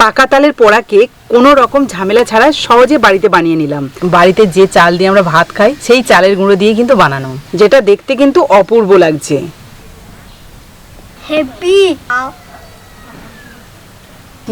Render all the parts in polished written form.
পাকা তালের পোড়া কেক কোনো রকম ঝামেলা ছাড়া সহজে বাড়িতে বানিয়ে নিলাম। বাড়িতে যে চাল দিয়ে আমরা ভাত খাই সেই চালের গুঁড়ো দিয়ে কিন্তু বানানো, যেটা দেখতে কিন্তু অপূর্ব লাগছে।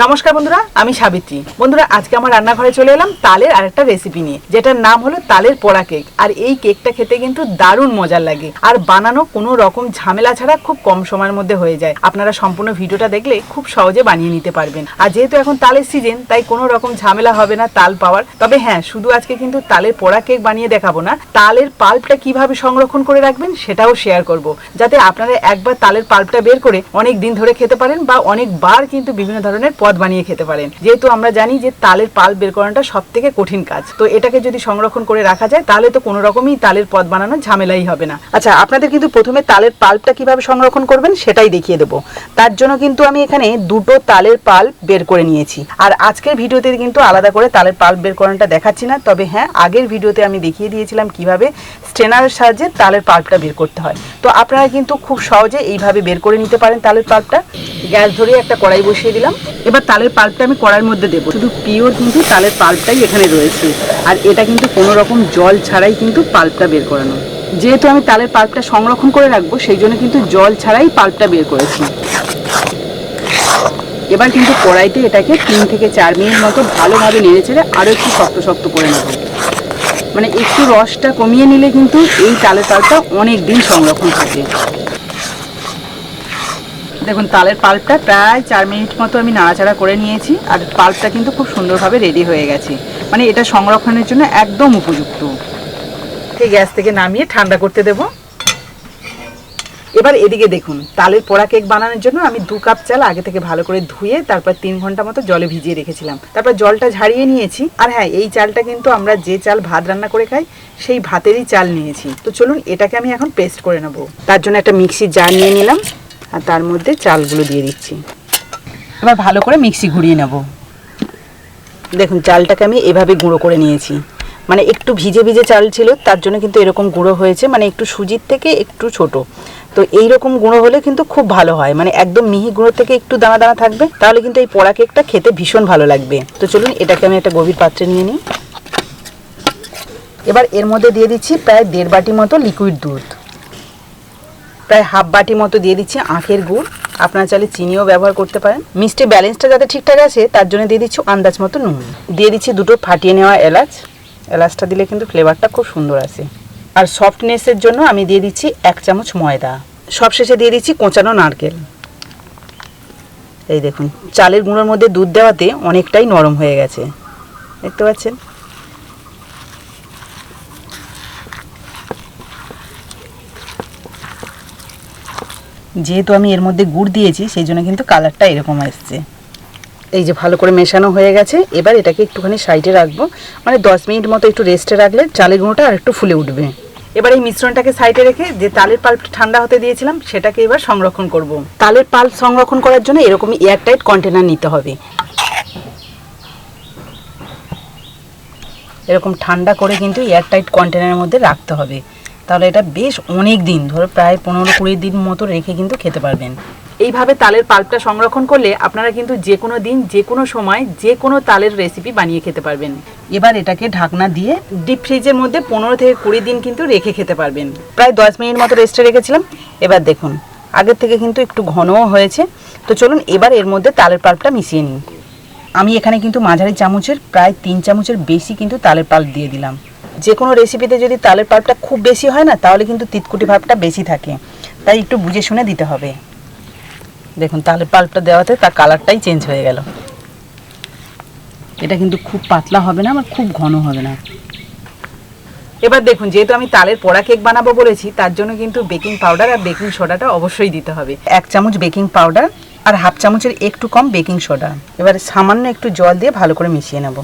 নমস্কার বন্ধুরা, আমি সাবিত্রী। বন্ধুরা, আজকে আমার রান্নাঘরে চলে এলাম তালের আরেকটা রেসিপি নিয়ে, যেটার নাম হলো তালের পোড়া কেক। আর এই কেকটা খেতে কিন্তু দারুণ মজার লাগে, আর বানানো কোনো রকম ঝামেলা ছাড়া খুব কম সময়ের মধ্যে হয়ে যায়। আপনারা সম্পূর্ণ ভিডিওটা দেখলে খুব সহজে বানিয়ে নিতে পারবেন। আর যেহেতু এখন তালের সিজন, তাই কোনো রকম ঝামেলা হবে না তাল পাওয়ার। তবে হ্যাঁ, শুধু আজকে কিন্তু তালের পোড়া কেক বানিয়ে দেখাবো না, তালের পাল্পটা কিভাবে সংরক্ষণ করে রাখবেন সেটাও শেয়ার করব, যাতে আপনারা একবার তালের পাল্পটা বের করে অনেক দিন ধরে খেতে পারেন, বা অনেকবার কিন্তু বিভিন্ন ধরনের পদ বানিয়ে খেতে পারেন। যেহেতু আমরা জানি যে তালের পাল্প বের করাটা সব থেকে কঠিন কাজ, তো এটাকে যদি সংরক্ষণ করে রাখা যায় তাহলে তো কোনো রকমই তালের পদ বানানোর ঝামেলাই হবে না। আচ্ছা, আপনাদের কিন্তু প্রথমে তালের পাল্পটা কিভাবে সংরক্ষণ করবেন সেটাই দেখিয়ে দেবো। তার জন্য কিন্তু আমি এখানে দুটো তালের পাল্প বের করে নিয়েছি। আর আজকের ভিডিওতে কিন্তু আলাদা করে তালের পাল্প বের করাটা দেখাচ্ছি না, তবে হ্যাঁ, আগের ভিডিওতে আমি দেখিয়ে দিয়েছিলাম কিভাবে স্ট্রেনারের সাহায্যে তালের পাল্পটা বের করতে হয়। তো আপনারা কিন্তু খুব সহজে এইভাবে বের করে নিতে পারেন তালের পাল্পটা। গ্যাস ধরে একটা কড়াই বসিয়ে দিলাম। এবার তালের পাল্পটা আমি কড়াইয়ের মধ্যে দেবো। শুধু পিওর কিন্তু তালের পাল্পটাই এখানে রয়েছে, আর এটা কিন্তু কোনো রকম জল ছাড়াই কিন্তু পাল্পটা বের করানো। যেহেতু আমি তালের পাল্পটা সংরক্ষণ করে রাখবো, সেই জন্য কিন্তু জল ছাড়াই পাল্পটা বের করেছি। এবার কিন্তু কড়াইতে এটাকে 3 থেকে 4 মিনিট মতো ভালোভাবে নেড়ে চেড়ে আরও একটু শক্ত শক্ত করে নেব। মানে একটু রসটা কমিয়ে নিলে কিন্তু এই তালের পাল্পটা অনেক দিন সংরক্ষণ থাকে। দেখুন, তালের পাল্পটা প্রায় 4 মিনিট মতো আমি নাড়াচাড়া করে নিয়েছি, আর পাল্পটা কিন্তু খুব সুন্দরভাবে রেডি হয়ে গেছে। মানে এটা সংরক্ষণের জন্য একদম উপযুক্ত। এই গ্যাস থেকে নামিয়ে ঠান্ডা করতে দেব। এবার এদিকে দেখুন, তালের পোড়া কেক বানানোর জন্য আমি 2 কাপ চাল আগে থেকে ভালো করে ধুয়ে তারপর 3 ঘন্টা মতো জলে ভিজিয়ে রেখেছিলাম। তারপর জলটা ঝাড়িয়ে নিয়েছি। আর হ্যাঁ, এই চালটা কিন্তু আমরা যে চাল ভাত রান্না করে খাই সেই ভাতেরই চাল নিয়েছি। তো চলুন, এটাকে আমি এখন পেস্ট করে নেব। তার জন্য একটা মিক্সির জার নিয়ে নিলাম, আর তার মধ্যে চালগুলো দিয়ে দিচ্ছি। এবার ভালো করে মিক্সি ঘুরিয়ে নেব। দেখুন, চালটাকে আমি এভাবে গুঁড়ো করে নিয়েছি। মানে একটু ভিজে ভিজে চাল ছিল, তার জন্য কিন্তু এরকম গুঁড়ো হয়েছে। মানে একটু সুজির থেকে একটু ছোট। তো এইরকম গুঁড়ো হলে কিন্তু খুব ভালো হয়। মানে একদম মিহি গুঁড়ো থেকে একটু দানা দানা থাকবে, তাহলে কিন্তু এই পোড়া কেকটা খেতে ভীষণ ভালো লাগবে। তো চলুন, এটাকে আমি একটা গভীর পাত্রে নিয়ে নিই। এবার এর মধ্যে দিয়ে দিচ্ছি প্রায় 1.5 বাটি মতো লিকুইড দুধ। প্রায় হাফ বাটি মতো দিয়ে দিচ্ছি আখের গুড়। আপনারা চাইলে চিনিও ব্যবহার করতে পারেন। মিষ্টি ব্যালেন্সটা যাতে ঠিকঠাক আছে তার জন্য দিয়ে দিচ্ছি আন্দাজ মতো নুন। দিয়ে দিচ্ছি 2টো ফাটিয়ে নেওয়া এলাচ। এলাচটা দিলে কিন্তু ফ্লেভারটা খুব সুন্দর আসে। আর সফটনেসের জন্য আমি দিয়ে দিচ্ছি 1 চামচ ময়দা। সবশেষে দিয়ে দিচ্ছি কোঁচানো নারকেল। এই দেখুন, চালের গুঁড়োর মধ্যে দুধ দেওয়াতে অনেকটাই নরম হয়ে গেছে, দেখতে পাচ্ছেন। যেহেতু আমি এর মধ্যে গুড় দিয়েছি, সেই জন্য কিন্তু কালারটা এরকম আসছে। এই যে ভালো করে মেশানো হয়ে গেছে। এবার এটাকে একটুখানি সাইডে রাখবো। মানে 10 মিনিট মতো একটু রেস্টে রাখলে চালের গুঁড়োটা আর একটু ফুলে উঠবে। এবার এই মিশ্রণটাকে সাইডে রেখে যে তালের পাল্প ঠান্ডা হতে দিয়েছিলাম সেটাকে এবার সংরক্ষণ করব। তালের পাল্প সংরক্ষণ করার জন্য এরকমই এয়ারটাইট কন্টেনার নিতে হবে। এরকম ঠান্ডা করে কিন্তু এয়ারটাইট কন্টেনারের মধ্যে রাখতে হবে, তাহলে এটা বেশ অনেক দিন ধরে, প্রায় 15-20 দিন মতো রেখে কিন্তু খেতে পারবেন। এইভাবে তালের পাল্পটা সংরক্ষণ করলে আপনারা কিন্তু যে কোনো দিন, যে কোনো সময়, যে কোনো তালের রেসিপি বানিয়ে খেতে পারবেন। এবার এটাকে ঢাকনা দিয়ে ডিপ ফ্রিজের মধ্যে 15 থেকে 20 দিন কিন্তু রেখে খেতে পারবেন। প্রায় 10 মিনিট মতো রেস্টে রেখেছিলাম। এবার দেখুন, আগের থেকে কিন্তু একটু ঘনও হয়েছে। তো চলুন, এবার এর মধ্যে তালের পাল্পটা মিশিয়ে নিই। আমি এখানে কিন্তু মাঝারি চামচের প্রায় 3 চামচের বেশি কিন্তু তালের পাল্প দিয়ে দিলাম। যে কোনো রেসিপিতে যদি তালের পাল্পটা খুব বেশি হয় না, তাহলে কিন্তু তিতকুটি ভাবটা বেশি থাকে, তাই একটু বুঝে শুনে দিতে হবে। দেখুন, তালের পাল্পটা দেওয়াতে তার কালারটাই চেঞ্জ হয়ে গেল। এটা কিন্তু খুব পাতলা হবে না, আর খুব ঘন হবে না। এবার দেখুন, যেহেতু আমি তালের পোড়া কেক বানাবো বলেছি, তার জন্য কিন্তু বেকিং পাউডার আর বেকিং সোডাটা অবশ্যই দিতে হবে। 1 চামচ বেকিং পাউডার আর হাফ চামচের একটু কম বেকিং সোডা। এবার সামান্য একটু জল দিয়ে ভালো করে মিশিয়ে নেব।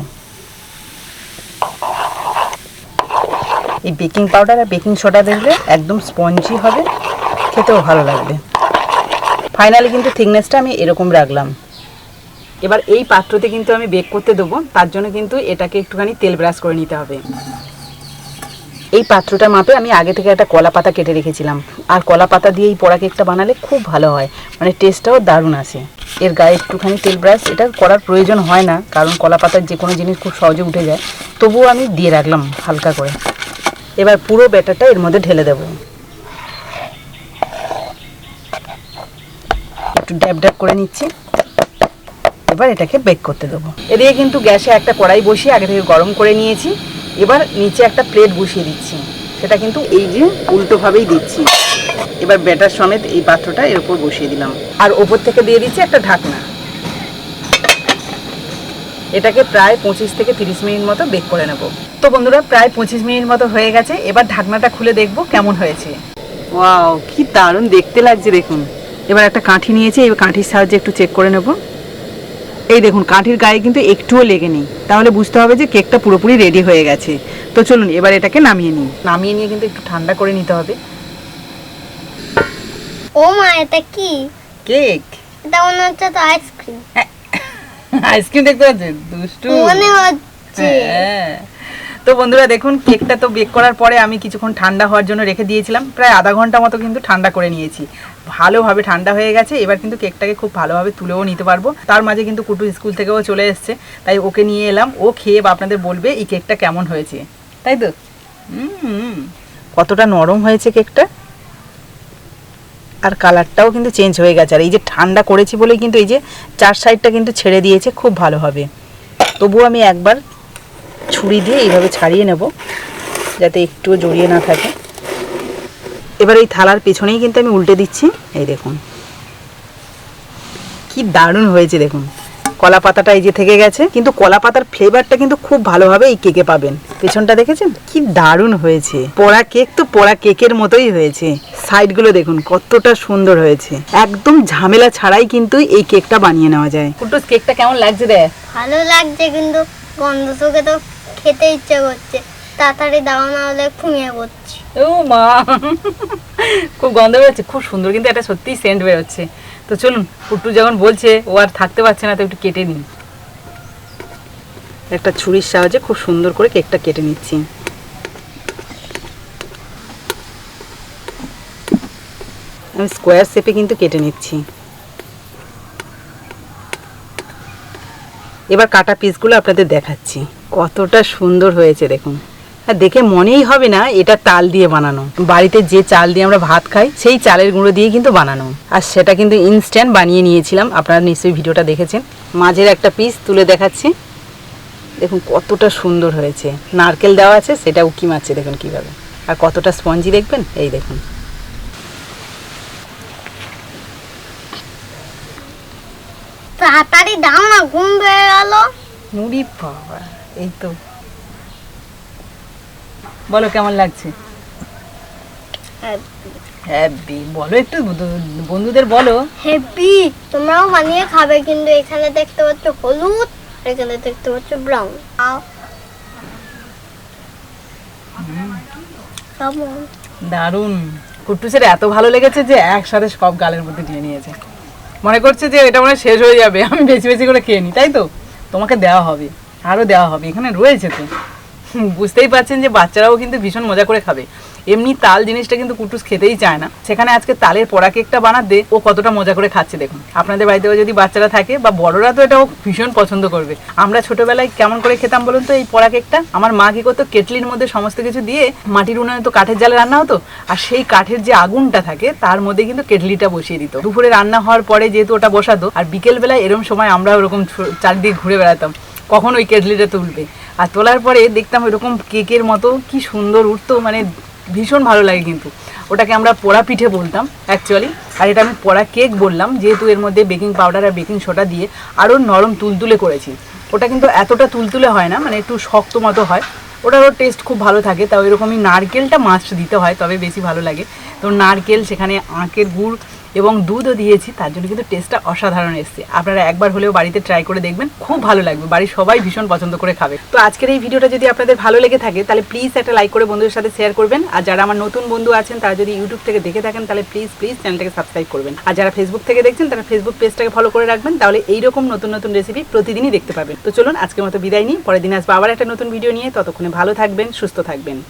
এই বেকিং পাউডার আর বেকিং সোডা দিলে একদম স্পঞ্জি হবে, খেতেও ভালো লাগবে। ফাইনালি কিন্তু থিকনেসটা আমি এরকম রাখলাম। এবার এই পাত্রতে কিন্তু আমি বেক করতে দেবো, তার জন্য কিন্তু এটাকে একটুখানি তেল ব্রাশ করে নিতে হবে। এই পাত্রটার মাপে আমি আগে থেকে একটা কলা পাতা কেটে রেখেছিলাম, আর কলা পাতা দিয়ে এই পোড়া কেকটা বানালে খুব ভালো হয়, মানে টেস্টটাও দারুণ আসে। এর গায়ে একটুখানি তেল ব্রাশ, এটা করার প্রয়োজন হয় না কারণ কলা পাতার যে কোনো জিনিস খুব সহজে উঠে যায়, তবুও আমি দিয়ে রাখলাম হালকা করে। এবার পুরো ব্যাটারটা এর মধ্যে ঢেলে দেবো, একটু ড্যাব ড্যাব করে নিচ্ছি। এবার এটাকে বেক করতে দেবো। এদিকে কিন্তু গ্যাসে একটা কড়াই বসিয়ে আগে থেকে গরম করে নিয়েছি। এবার নিচে একটা প্লেট বসিয়ে দিচ্ছি, সেটা কিন্তু এই যে উল্টোভাবেই দিচ্ছি। এবার ব্যাটার সমেত এই পাত্রটা এর উপর বসিয়ে দিলাম, আর ওপর থেকে দিয়ে দিচ্ছি একটা ঢাকনা। এটাকে প্রায় 25 থেকে 30 মিনিট মতো বেক করে নেব। তো বন্ধুরা, প্রায় 25 মিনিট মতো হয়ে গেছে। এবার ঢাকনাটা খুলে দেখবো কেমন হয়েছে। ওয়াও, কি দারুণ দেখতে লাগছে দেখুন। এবার একটা কাঠি নিয়েছি, এই কাঠির সাহায্যে একটু চেক করে নেব। এই দেখুন, কাঠির গায়ে কিন্তু একটুও লেগে নেই, তাহলে বুঝতে হবে যে কেকটা পুরোপুরি রেডি হয়ে গেছে। তো চলুন এবার এটাকে নামিয়ে নিই। নামিয়ে নিয়ে কিন্তু একটু ঠান্ডা করে নিতে হবে। ও মা, এটা কি কেক? এটা মনে হচ্ছে তো আইসক্রিম। আইসক্রিম দেখতে পাচ্ছেন? দুষ্টু মনে হচ্ছে। হ্যাঁ। তো বন্ধুরা দেখুন, কেকটা তো বেক করার পরে আমি কিছুক্ষণ ঠান্ডা হওয়ার জন্য রেখে দিয়েছিলাম, প্রায় আধা ঘন্টা মতো কিন্তু ঠান্ডা করে নিয়েছি। ভালোভাবে ঠান্ডা হয়ে গেছে। এবার কিন্তু কেকটাকে খুব ভালোভাবে তুলেও নিতে পারবো। তার মাঝে কিন্তু কুটু স্কুল থেকেও চলে এসছে, তাই ওকে নিয়ে এলাম। ও খেয়ে আপনাদের বলবে এই কেকটা কেমন হয়েছে, তাই তো? কতটা নরম হয়েছে কেকটা, আর কালারটাও কিন্তু চেঞ্জ হয়ে গেছে। আর এই যে ঠান্ডা করেছি বলেই কিন্তু এই যে চার সাইডটা কিন্তু ছেড়ে দিয়েছে খুব ভালোভাবে। তবুও আমি একবার ছুরি দিয়ে এইভাবে ছাড়িয়ে নেব, যাতে একটুও জড়িয়ে না থাকে। এবার এই থালার পেছনেই কিন্তু আমি উল্টে দিচ্ছি। এই দেখুন কি দারুণ হয়েছে দেখুন। কলা পাতাটা এই যে থেকে গেছে, কিন্তু কলা পাতার ফ্লেভারটা কিন্তু খুব ভালোভাবে এই কেকে পাবেন। পেছনটা দেখেছেন কি দারুণ হয়েছে। পোড়া কেক তো পোড়া কেকের মতোই হয়েছে। সাইডগুলো দেখুন কতটা সুন্দর হয়েছে। একদম ঝামেলা ছাড়াই কিন্তু এই কেকটা বানিয়ে নেওয়া যায়। কুটুস, কেকটা কেমন লাগছে রে? ভালো লাগছে, কিন্তু গন্ধ শুকে তো খেতে ইচ্ছে করছে। তাড়াতাড়ি দাও, না হলে ঘুমিয়ে পড়ছি। ও মা, খুব গন্ধ বেরোচ্ছে, খুব সুন্দর কিন্তু এটা সত্যিই সেন্ট বেরোচ্ছে। তো চলুন, পুট্টু যখন বলছে ও আর থাকতে পারছে না, তো একটু কেটে নিন। একটা ছুরির সাহায্যে খুব সুন্দর করে কেকটা কেটে নিচ্ছি। আমি স্কোয়ার শেপে কিন্তু কেটে নিচ্ছি। এবার কাটা পিসগুলো আপনাদের দেখাচ্ছি, কতটা সুন্দর হয়েছে দেখুন। আর দেখে মনেই হবে না এটা তাল দিয়ে বানানো। বাড়িতে যে চাল দিয়ে আমরা ভাত খাই সেই চালের গুঁড়ো দিয়ে কিন্তু বানানো, আর সেটা কিন্তু ইনস্ট্যান্ট বানিয়ে নিয়েছিলাম। আপনারা নিশ্চয়ই ভিডিওটা দেখেছেন। মাঝের একটা পিস তুলে দেখাচ্ছি, দেখুন কতটা সুন্দর হয়েছে। নারকেল দেওয়া আছে, সেটা উকি মারছে দেখুন কিভাবে। আর কতটা স্পঞ্জি দেখবেন, এই দেখুন। তাড়াতাড়ি দাও না, ঘুম পেয়ে গেল। নুরি বাবা, এই তো। বলো কেমন লাগছে? হ্যাপি বলো, একটু বন্ধুদের বলো হ্যাপি। তোমরাও বানিয়ে খাবে, কিন্তু এখানে দেখতে পাচ্ছ হলুদ, এখানে দেখতে পাচ্ছ ব্রাউন। দারুণ। কুট্টুসের এত ভালো লেগেছে যে একসাথে সব গালের মধ্যে দিয়ে নিয়েছে। মনে করছে যে এটা মনে শেষ হয়ে যাবে, আমি বেশি বেশি করে খেয়ে নিই, তাই তো? তোমাকে দেওয়া হবে, আরও দেওয়া হবে, এখানে রয়েছে তো। বুঝতেই পারছেন যে বাচ্চারাও কিন্তু ভীষণ মজা করে খাবে। এমনি তাল জিনিসটা কিন্তু কুটুস খেতেই চায় না, সেখানে আজকে তালের পোড়া কেকটা বানাতে ও কতটা মজা করে খাচ্ছে দেখুন। আপনাদের বাড়িতেও যদি বাচ্চারা থাকে বা বড়রা, তো এটাও ভীষণ পছন্দ করবে। আমরা ছোটবেলায় কেমন করে খেতাম বলুন তো এই পোড়া কেকটা? আমার মা কি করতো, কেটলির মধ্যে সমস্ত কিছু দিয়ে, মাটির উনানে তো কাঠের জালে রান্না হতো, আর সেই কাঠের যে আগুনটা থাকে তার মধ্যে কিন্তু কেটলিটা বসিয়ে দিত। দুপুরে রান্না হওয়ার পরে যেহেতু ওটা বসাতো, আর বিকেল বেলায় এরকম সময় আমরা ওরকম চারদিকে ঘুরে বেড়াতাম কখন ওই কেটলিটা তুলবে। আর তোলার পরে দেখতাম ওইরকম কেকের মতো কি সুন্দর উঠতো, মানে ভীষণ ভালো লাগে। কিন্তু ওটাকে আমরা পোড়া পিঠে বলতাম অ্যাকচুয়ালি, আর এটা আমি পোড়া কেক বললাম যেহেতু এর মধ্যে বেকিং পাউডার আর বেকিং সোডা দিয়ে আরও নরম তুলতুলে করেছি। ওটা কিন্তু এতটা তুলতুলে হয় না, মানে একটু শক্ত মতো হয়। ওটারও টেস্ট খুব ভালো থাকে। তাও এরকমই নারকেলটা মাস্ট দিতে হয়, তবে বেশি ভালো লাগে। তো নারকেল, সেখানে আখের গুড় এবং দুধও দিয়েছি, তার জন্য কিন্তু টেস্টটা অসাধারণ এসছে। আপনারা একবার হলেও বাড়িতে ট্রাই করে দেখবেন, খুব ভালো লাগবে, বাড়ির সবাই ভীষণ পছন্দ করে খাবে। তো আজকের এই ভিডিওটা যদি আপনাদের ভালো লেগে থাকে তাহলে প্লিজ একটা লাইক করে বন্ধুদের সাথে শেয়ার করবেন। আর যারা আমার নতুন বন্ধু আছেন তারা যদি ইউটিউব থেকে দেখে থাকেন তাহলে প্লিজ চ্যানেলটাকে সাবস্ক্রাইব করবেন। আর যারা ফেসবুক থেকে দেখছেন তারা ফেসবুক পেজটাকে ফলো করে রাখবেন, তাহলে এইরকম নতুন নতুন রেসিপি প্রতিদিনই দেখতে পাবেন। তো চলুন আজকের মতো বিদায় নিই, পরের দিন আসবো আবার একটা নতুন ভিডিও নিয়ে। ততক্ষণে ভালো থাকবেন, সুস্থ থাকবেন।